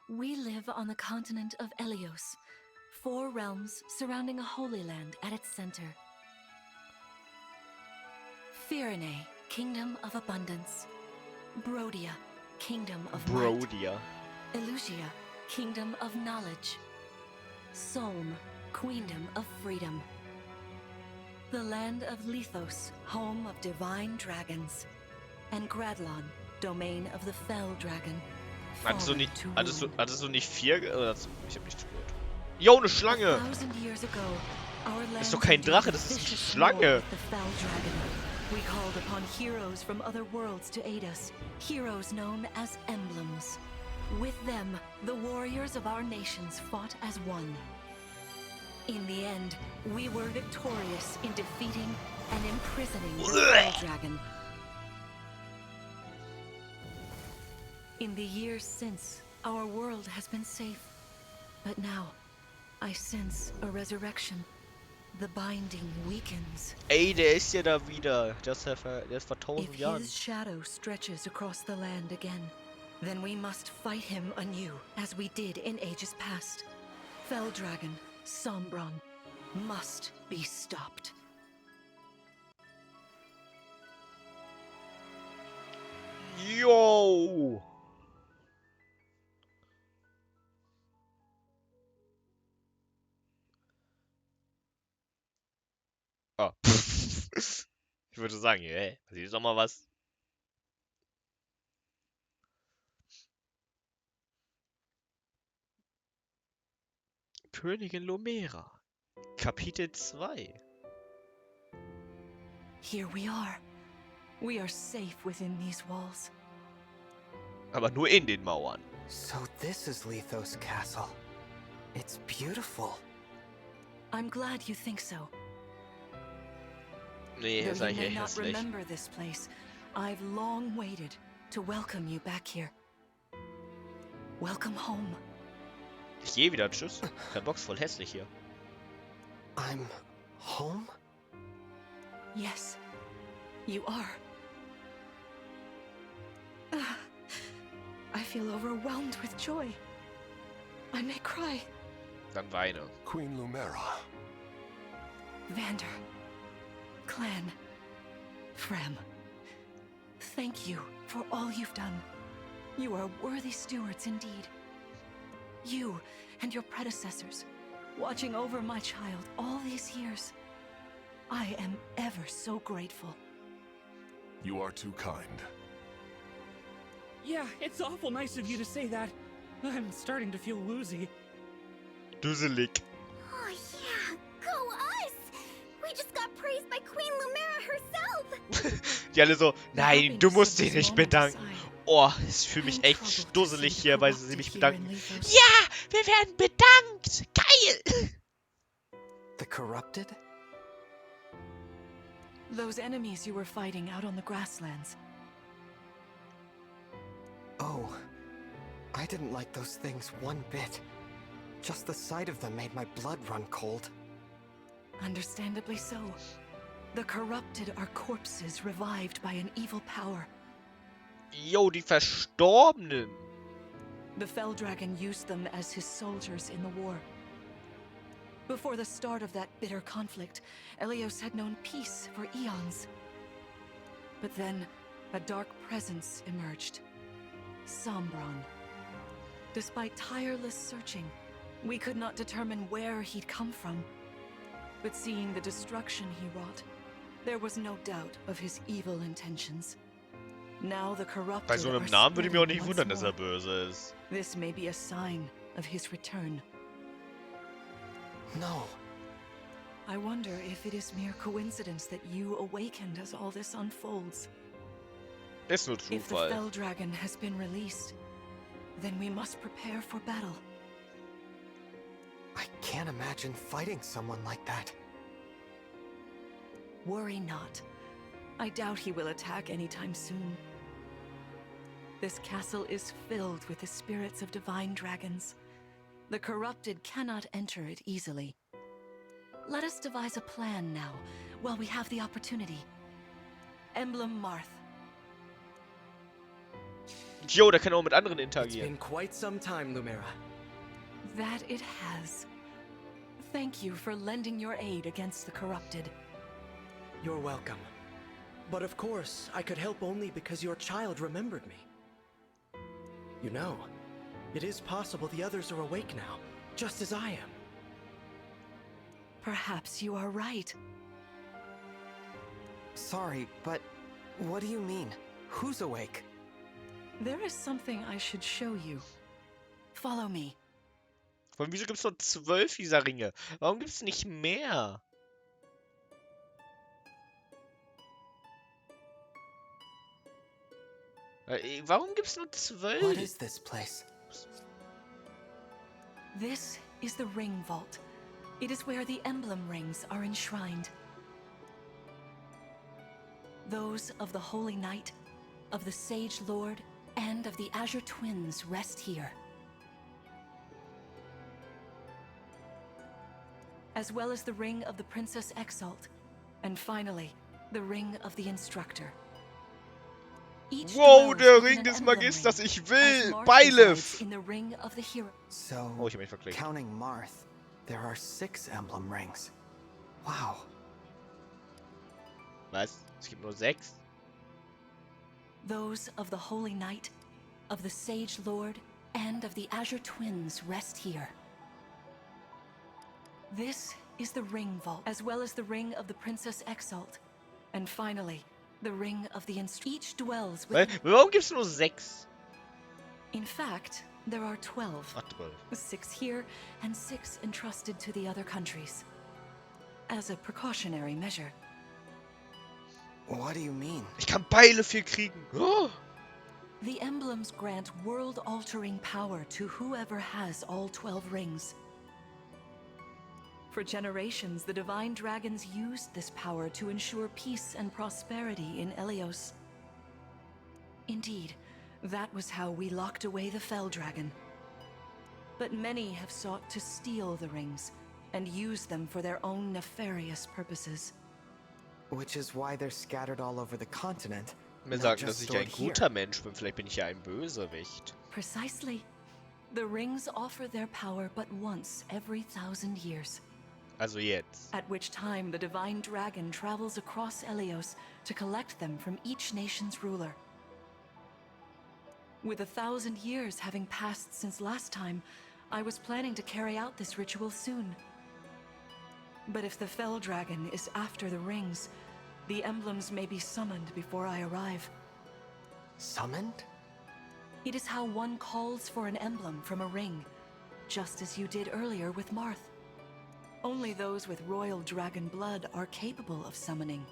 We live on the continent of Elios, 4 realms surrounding a holy land at its center. Firene, kingdom of abundance. Brodia, kingdom of might. Brodia. Elusia, kingdom of knowledge. Solm, queendom of freedom. The land of Lithos, home of divine dragons. And Gradlon, domain of the fell dragon. Hattest du fallen nicht 4? Ich hab nicht zugehört. Jo, eine Schlange! 1,000 years ago, our Das ist doch lands kein Drache, endured das ist eine vicious war Schlange! with the fell dragon. We called upon heroes from other worlds to aid us, heroes known as emblems. With them, the warriors of our nations fought as one. In the end, we were victorious in defeating and imprisoning the fell dragon. In the years since, our world has been safe. But now, I sense a resurrection. The binding weakens. Ey, der ist ja da wieder. Der ist vor 1000 If Jahren. his shadow stretches across the land again, then we must fight him anew, as we did in ages past. Fell Dragon, Sombron, must be stopped. Yo! Oh. Ich würde sagen, ey, passiert doch mal was. Königin Lomera. Kapitel 2. Here we are. We are safe within these walls. Aber nur in den Mauern. So this is Lithos Castle. It's beautiful. I'm glad you think so. Nee, ist Though you eigentlich may echt not hässlich. remember this place, I've long waited to welcome you back here. Welcome home. Ich gehe wieder, tschüss. Kein Box, voll hässlich hier. I'm home? Yes, you are. I feel overwhelmed with joy. I may cry. Dann weine. Queen Lumera. Vander, Clan, Frem, thank you for all you've done. You are worthy stewards indeed. You and your predecessors, watching over my child all these years. I am ever so grateful. You are too kind. Yeah, it's awful nice of you to say that. I'm starting to feel woozy. Dusselig. Oh yeah, go us! We just got praised by Queen Lumera herself! Die alle so, The nein, du happiness musst of dich this nicht moment bedanken. aside, Oh, ich fühle mich I'm echt troubled to dusselig see hier, the weil sie corrupted mich here in bedanken. Lithos. Ja, wir werden bedankt. Geil. The corrupted? Those enemies you were fighting out on the grasslands. Oh, I didn't like those things one bit. Just the sight of them made my blood run cold. Understandably so. The corrupted are corpses revived by an evil power. Jo, die Verstorbenen. The Fell Dragon used them as his soldiers in the war. Before the start of that bitter conflict, Elios had known peace for eons. But then, a dark presence emerged. Sombron. Despite tireless searching, we could not determine where he'd come from. But seeing the destruction he wrought, there was no doubt of his evil intentions. Now the corrupted Bei so einem are Namen würde ich mich auch spreading nicht once wundern, dass more. er böse ist. This may be a sign of his return. No. I wonder if it is mere coincidence that you awakened as all this unfolds. Ist nur If the Zufall. Fell Dragon has been released, then we must prepare for battle. I can't imagine fighting someone like that. Worry not. I doubt he will attack anytime soon. This castle is filled with the spirits of divine dragons. The corrupted cannot enter it easily. Let us devise a plan now, while we have the opportunity. Emblem Marth. Jo, der kann auch mit anderen It's interagieren. been quite some time, Lumera. That it has. Thank you for lending your aid against the corrupted. You're welcome. But of course, I could help only because your child remembered me. You know, it is possible the others are awake now, just as I am. Perhaps you are right. Sorry, but what do you mean? Who's awake? There is something I should show you. Follow me. Aber wieso gibt es nur 12 dieser Ringe? Warum gibt es nicht mehr? Warum gibt es nur What 12? is this place? This is the ring vault. It is where the emblem rings are enshrined. Those of the Holy Knight, of the Sage Lord, and of the Azure Twins rest here. As well as the ring of the Princess Exalt, and finally, the ring of the Instructor. Each Wow, dwells der within Ring an des emblem Magisters, ring, ich as will! Marth Beilef! resides in the ring of the hero. So, Oh, ich hab mich verklickt. counting Marth, there are 6 emblem rings. Wow. Was? Es gibt nur 6? Those of the Holy Knight, of the Sage Lord, and of the Azure Twins rest here. This is the ring vault, as well as the ring of the Princess Exalt, and finally, the ring of the Each dwells with. Warum gibt es nur 6? In fact, there are 12. Ach, 12. 6 here, and 6 entrusted to the other countries. As a precautionary measure. What do you mean? Ich kann Beile viel kriegen. Oh. The emblems grant world-altering power to whoever has all 12 rings. For generations, the divine dragons used this power to ensure peace and prosperity in Elios. Indeed, that was how we locked away the Fell Dragon. But many have sought to steal the rings and use them for their own nefarious purposes. Which is why they're scattered all over the continent. Mir not sagen, just dass ich ein stored here. guter Mensch bin. Vielleicht bin ich ja ein Bösewicht. Precisely. The rings offer their power but once every 1,000 years. Also jetzt. At which time the divine dragon travels across Elios to collect them from each nation's ruler. With 1,000 years having passed since last time, I was planning to carry out this ritual soon. But if the Fell Dragon is after the rings, the emblems may be summoned before I arrive. Summoned? It is how one calls for an emblem from a ring, just as you did earlier with Marth. Only those with royal dragon blood are capable of summoning.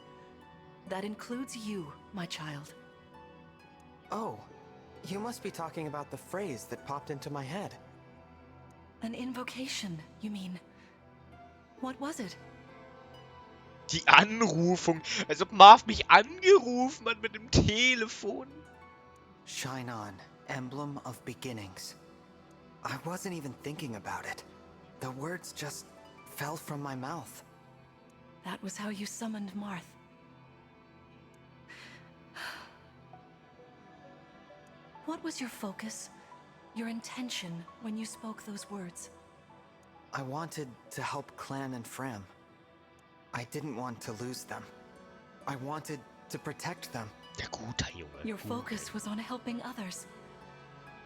That includes you, my child. Oh, you must be talking about the phrase that popped into my head. An invocation, you mean? What was it? Die Anrufung. Als ob Marv mich angerufen hat mit dem Telefon. Shine on, emblem of beginnings. I wasn't even thinking about it. The words just fell from my mouth. That was how you summoned Marth. What was your focus, your intention when you spoke those words? I wanted to help Clan and Fram. I didn't want to lose them. I wanted to protect them. Der guter Junge. Your focus was on helping others.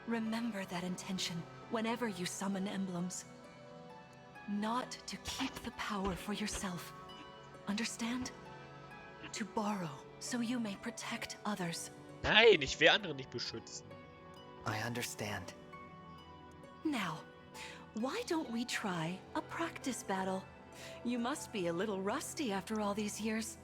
Remember that intention whenever you summon emblems. Not to keep the power for yourself. Understand? To borrow so you may protect others. Nein, ich will andere nicht beschützen. I understand. Now, why don't we try a practice battle? You must be a little rusty after all these years.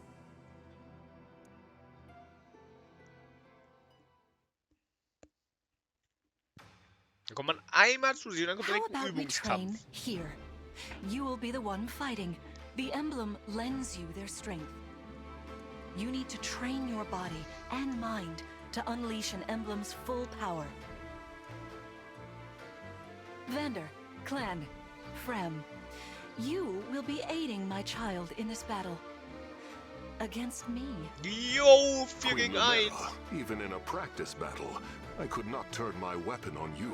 Dann kommt man einmal zu sie und dann kommt How direkt ein about we train Übungskampf. here? You will be the one fighting. The emblem lends you their strength. You need to train your body and mind to unleash an emblem's full power. Vander, Clan, Frem, you will be aiding my child in this battle. Against me. Jo, 4 Queen gegen 1. Lumera, even in a practice battle, I could not turn my weapon on you.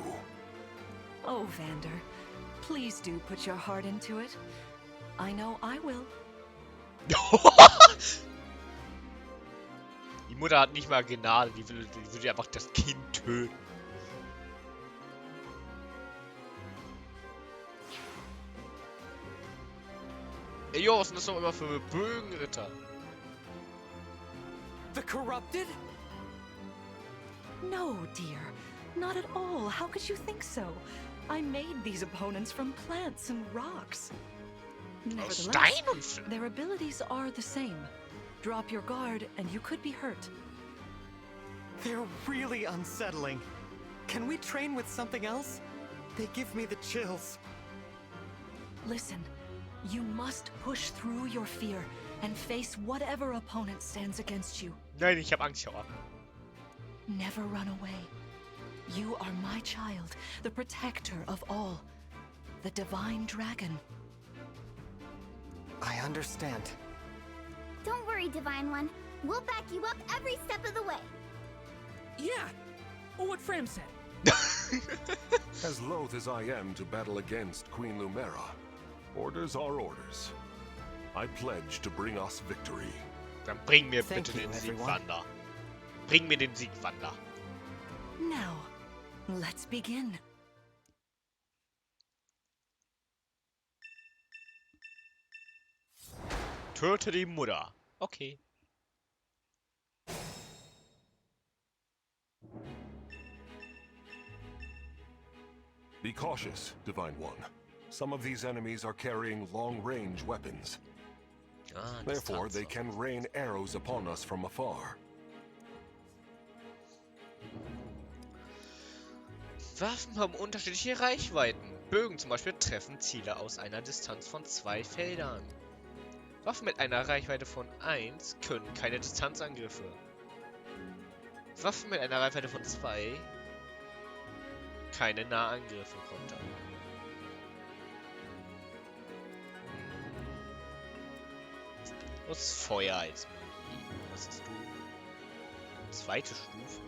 Oh, Vander, please do put your heart into it. I know I will. Die Mutter hat nicht mal Gnade, die würde einfach das Kind töten. Ey, jo, was sind das noch immer für Bögenritter? The corrupted? No, dear. Not at all. How could you think so? I made these opponents from plants and rocks. Aus Nevertheless, Stein und... their abilities are the same. Drop your guard and you could be hurt. They're really unsettling. Can we train with something else? They give me the chills. Listen, you must push through your fear and face whatever opponent stands against you. Nein, ich hab Angst, Horror. Never run away. You are my child, the protector of all. The divine dragon. I understand. Don't worry, Divine One. We'll back you up every step of the way. Yeah. What Fram said. As loath as I am to battle against Queen Lumera, orders are orders. I pledge to bring us victory. Dann bring mir Thank bitte you, den Sieg, everyone. Wander. Bring mir den Sieg, Wander. Now, let's begin. Töte die Mutter. Okay. Be cautious, Divine One. Some of these enemies are carrying long-range weapons. Ah, Therefore, they Distanz. can rain arrows upon us from afar. Waffen haben unterschiedliche Reichweiten. Bögen zum Beispiel treffen Ziele aus einer Distanz von 2 Feldern. Waffen mit einer Reichweite von 1 können keine Distanzangriffe. Waffen mit einer Reichweite von 2 keine Nahangriffe kontern. Das Feuer als Magie. Was hast du? Zweite Stufe.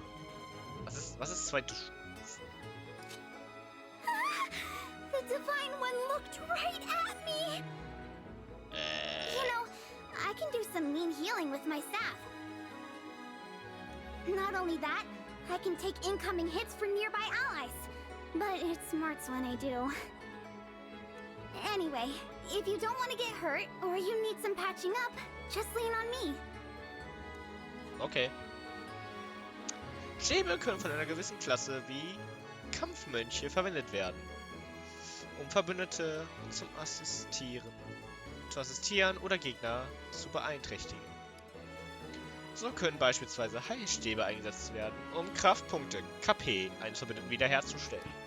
Was ist zweite Stufe? The Divine One looked right at me. You know, I can do some mean healing with my staff. Not only that, I can take incoming hits for nearby allies. But it smarts when I do. Anyway, if you don't want to get hurt or you need some patching up, just lean on me. Okay. Stäbe können von einer gewissen Klasse wie Kampfmönche verwendet werden, um Verbündete zu assistieren oder Gegner zu beeinträchtigen. So können beispielsweise Heilstäbe eingesetzt werden, um Kraftpunkte, KP, eines Verbündeten wiederherzustellen.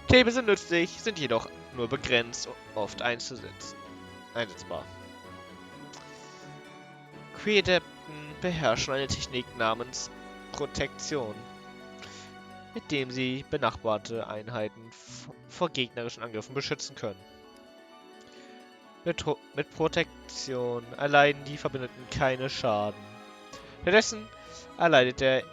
Stäbe sind nützlich, sind jedoch nur begrenzt oft einsetzbar. Quädepten beherrschen eine Technik namens Protektion, mit dem sie benachbarte Einheiten vor gegnerischen Angriffen beschützen können. Mit Protektion erleiden die Verbündeten keine Schaden. Stattdessen erleidet der...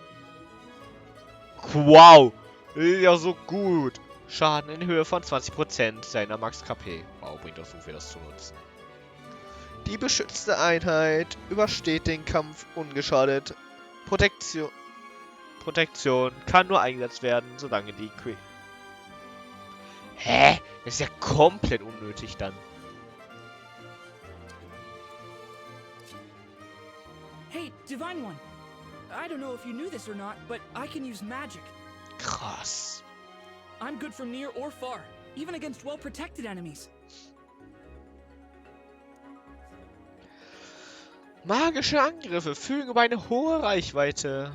Wow! Ja, so gut! Schaden in Höhe von 20% seiner Max-KP. Wow, bringt doch so viel, das zu nutzen. Die beschützte Einheit übersteht den Kampf ungeschadet. Protektion kann nur eingesetzt werden, solange die Hä? Das ist ja komplett unnötig dann. Hey, Divine One. I don't know if you knew this or not, but I can use magic. Krass. I'm good from near or far, even against well-protected enemies. Magische Angriffe verfügen über eine hohe Reichweite.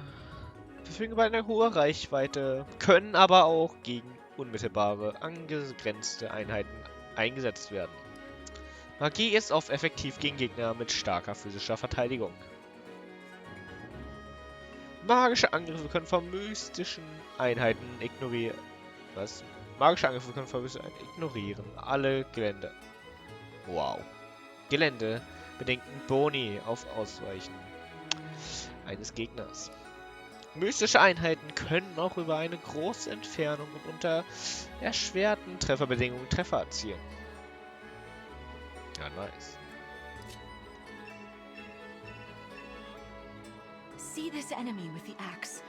Können aber auch gegen unmittelbare, angegrenzte Einheiten eingesetzt werden. Magie ist oft effektiv gegen Gegner mit starker physischer Verteidigung. Magische Angriffe können von mystischen Einheiten ignorieren. Magische Angriffe können von mystischen Einheiten ignorieren. Alle Gelände. Wow. Geländebedingten Boni auf Ausweichen eines Gegners. Mystische Einheiten können auch über eine große Entfernung und unter erschwerten Trefferbedingungen Treffer erzielen. Ja, nice. See this enemy with the axe.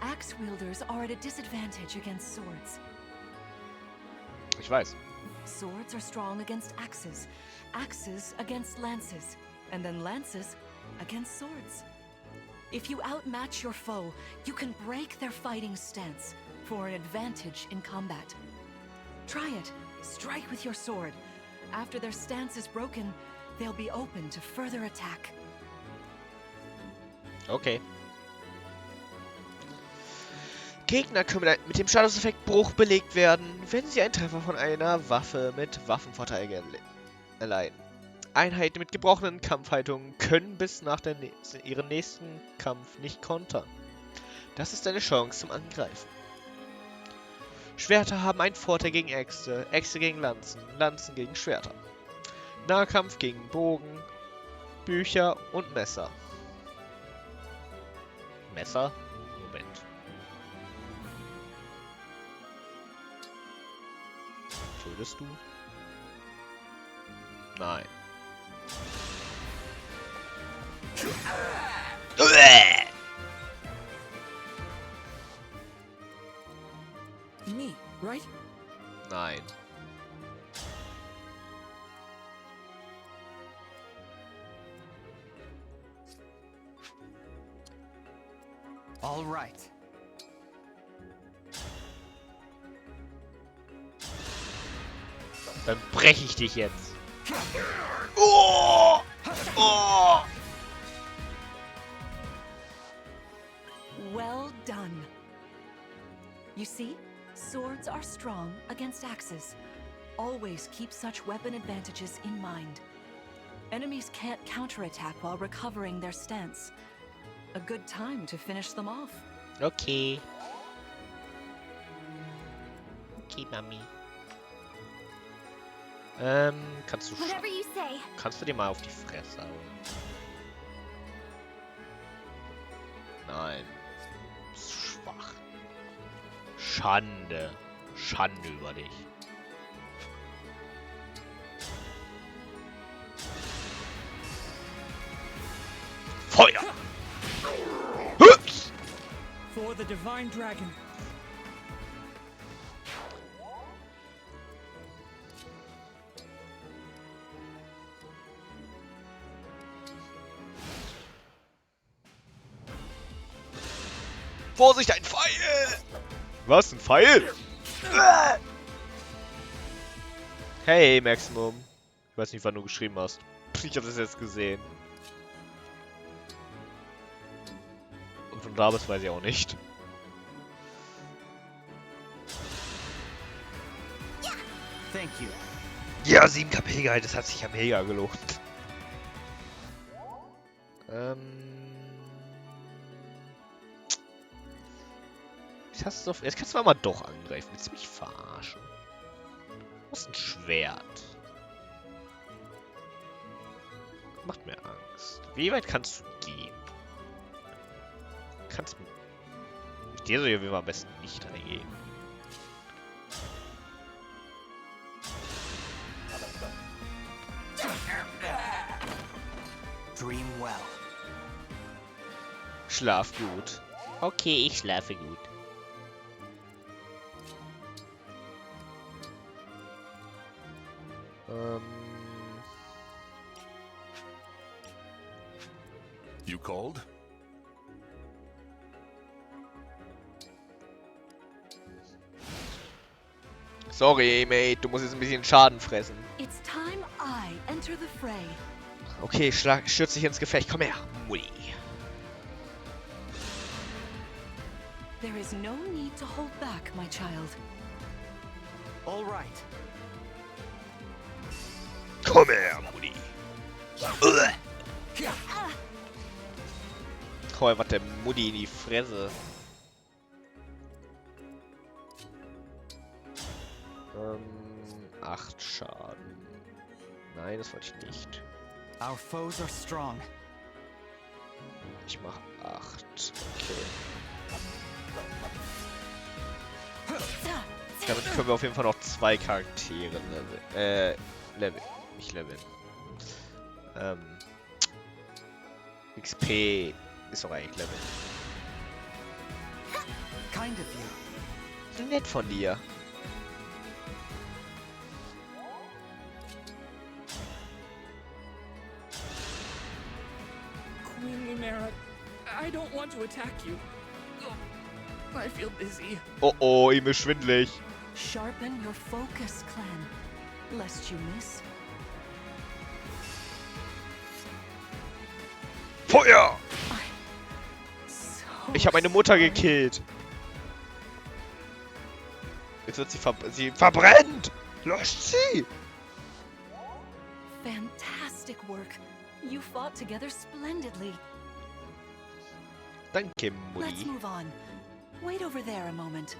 Axe wielders are at a disadvantage against swords. Ich weiß. Swords are strong against axes, axes against lances, and then lances against swords. If you outmatch your foe, you can break their fighting stance for an advantage in combat. Try it. Strike with your sword. After their stance is broken, they'll be open to further attack. Okay. Gegner können mit dem Statuseffekt Bruch belegt werden, wenn sie einen Treffer von einer Waffe mit Waffenvorteil erleiden. Einheiten mit gebrochenen Kampfhaltungen können bis nach ihrem nächsten Kampf nicht kontern. Das ist eine Chance zum Angreifen. Schwerter haben einen Vorteil gegen Äxte, Äxte gegen Lanzen, Lanzen gegen Schwerter. Nahkampf gegen Bogen, Bücher und Messer. Messer? Moment. Tötest du? Nein. Me, right? Nein. All right. Dann breche ich dich jetzt. Oh! Oh! Well done. You see, swords are strong against axes. Always keep such weapon advantages in mind. Enemies can't counterattack while recovering their stance. A good time to finish them off. Okay. Okay, Mami. Whatever you say. Kannst du dir mal auf die Fresse hauen? Nein. Du bist schwach. Schande. Schande über dich. Feuer! Hups! For the divine dragon. Vorsicht, ein Pfeil! Was, ein Pfeil? Hey, Maximum. Ich weiß nicht, wann du geschrieben hast. Ich habe das jetzt gesehen. Und von da bis weiß ich auch nicht. Thank you. Ja, 7 KP Gehalt, das hat sich ja mega gelohnt. Jetzt kannst du mal doch angreifen. Willst du mich verarschen? Du hast ein Schwert. Macht mir Angst. Wie weit kannst du gehen? Kannst du... Mit dir soll ich auf jeden Fall am besten nicht reingehen. Dream well. Schlaf gut. Okay, ich schlafe gut. You called? Sorry, Mate, du musst jetzt ein bisschen Schaden fressen. It's time I enter the fray. Okay, stürz dich ins Gefecht. Komm her, Mutti. There is no need to hold back, my child. All right. Komm her, Mutti. Hau einfach der Mutti in die Fresse. 8 Schaden. Nein, das wollte ich nicht. Our foes are strong. Ich mach 8. Okay. Damit können wir auf jeden Fall noch 2 Charaktere leveln. Nicht leveln. XP ist doch eigentlich Level. Kind of you. Nett von dir. Queen Lumera, I don't want to attack you. Ugh, I feel dizzy. Oh oh, ihm ist schwindelig. Sharpen your focus, Clan, lest you miss. Feuer! So Ich habe meine Mutter sorry. gekillt. Jetzt wird sie verbrennt! Löscht sie! Fantastic work. You fought together splendidly. Danke, Let's Mutti. move on. Wait over there a moment.